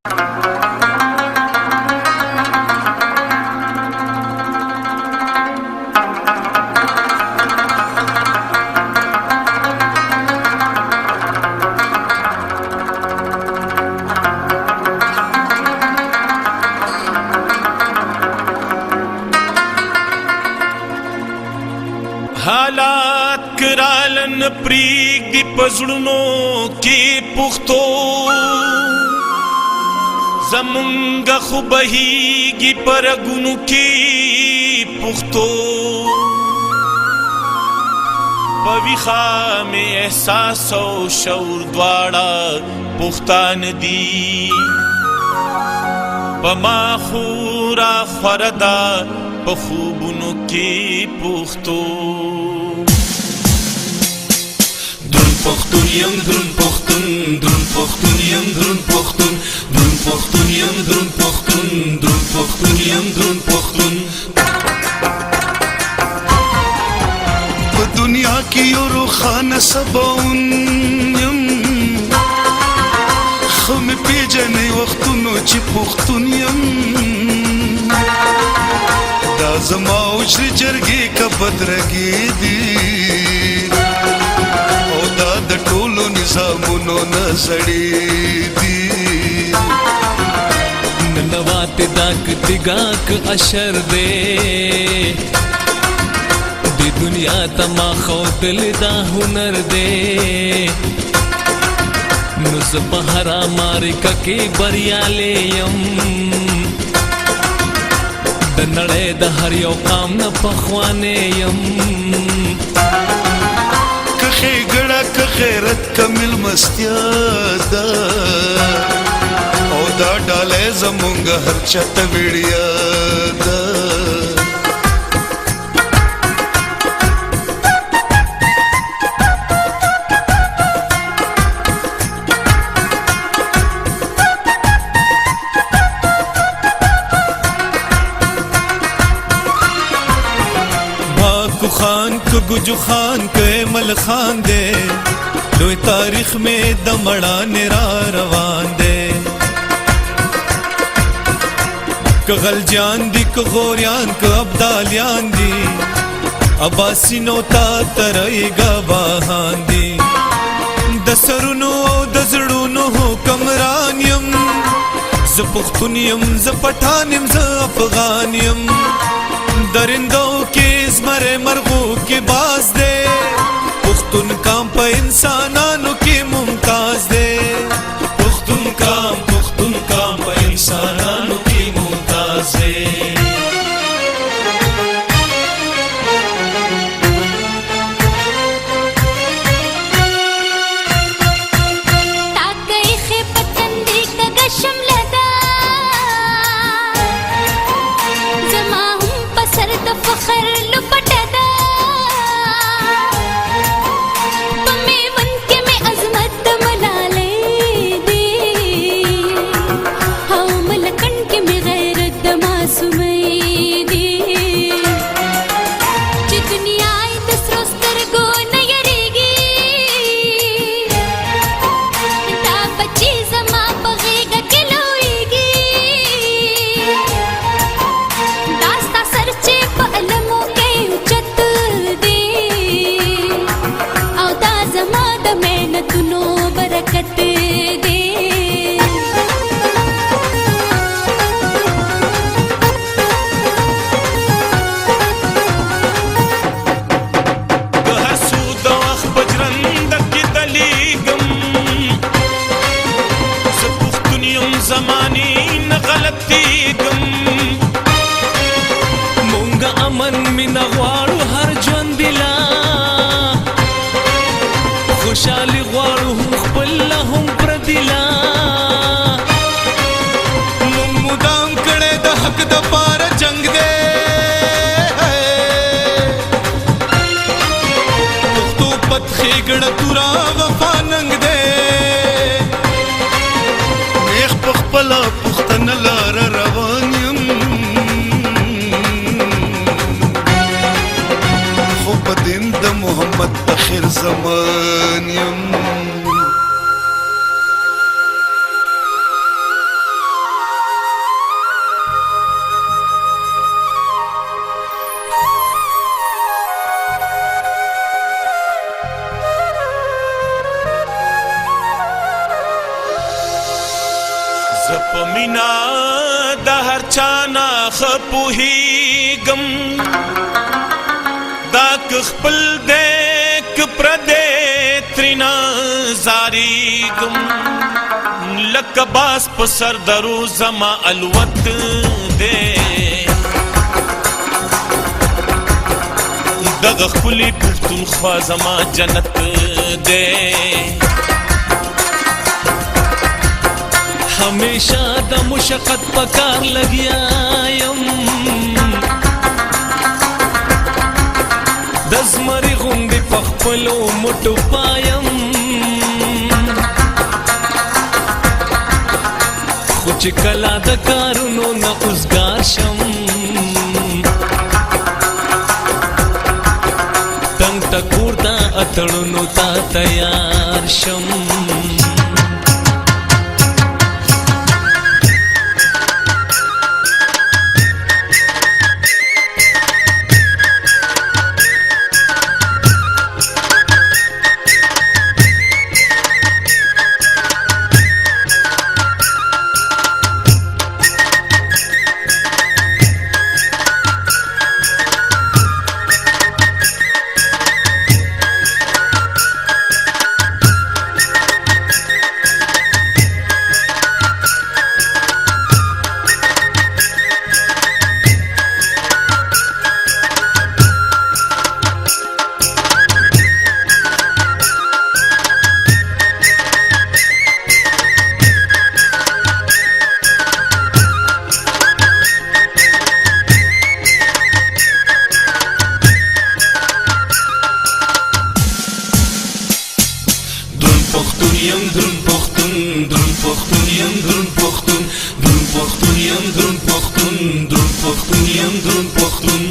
حالات کرالن پریگ دی پزړونو کې پختو زمونږ خو بهیږي پر ګونو کې پختو پویخا میں احساس او شعور دواړه پختان دي پما خورا خوردا په خوبونو کې پختو درون پختون یم درون پختون درون پختون یم درون پختون درون پختون یم درون پختون درون پختون یم درون پختون په دنیا کې یو روښانه سباون یم خو مې پیژنې وختونو چې پښتون یم دا زما اوجر جرګې که بدرګې دي او دا د ټولو نظامونو نه زړې دي ننوات داک دګاک اشر دے دی دنیا تما خودل دا هنر دے نز بہرا مارکا کی بریالے یم د نړۍ د هر یو قام نه پخوانې یم که ښېګړه که غیرت که میلمستیا ده او دا ډالۍ زمونږ هر چاته ویړیا ده خان کو گجو خان کو مل خان دے لوی تاریخ میں دمڑانے را روان دے که غلجان دی که غوریان که ابدالیان دی عباسینو تا ترئی گواهان دی د سرونو او د زړونو حکمران یم زه پښتون یم زه پټان یم زه افغان یم درندو کې زمره مرغو کې باز دے پښتون کام په انسانانو کې ممتاز دے پښتون کام په انسانانو کې ممتاز دے فخر لپټه ده په میوند کې مې عظمت د ملالۍ دی او ملکن کې مې غیرت د معصومۍ دی چې دنیا یې د سرو سترګو نه یریږي دا بچي زما په غېږه کې لویږي دا ستا سر چې برکت دے هر سو د وخت بجرنده کې دلیږم زه پښتون یم زمانې نه غلطېږم مونږ امن مینه غواړو هر ژوند لا خوشحالي غواړو هم خپل هم پردیلا مونږ مدام کړی د حق د پاره جنگ دی پښتو پت ښېګړه تورا وفا ننګ دی نیخ په خپله پښتنه لاره روان یم خو په دین د محمد اخر زمان یم زپمینا د هر چانا خپوهیګم دا خپل دې کپر دې ترینا زاریګم لکه باس په سر درو زما الوت دې دغه خپلې پښتونخوا زما جنت دې همیشه د مشقت په کار لګیا یم د زمري غوندې په خپلو مټو پایم خو چې کله د کارونو نه اوزګار شم تنګ ټکور ته اتړونو ته تیار شم یم درون پختون درون پختون یم درون پختون درون پختون یم درون پختون درون پختون یم درون پختون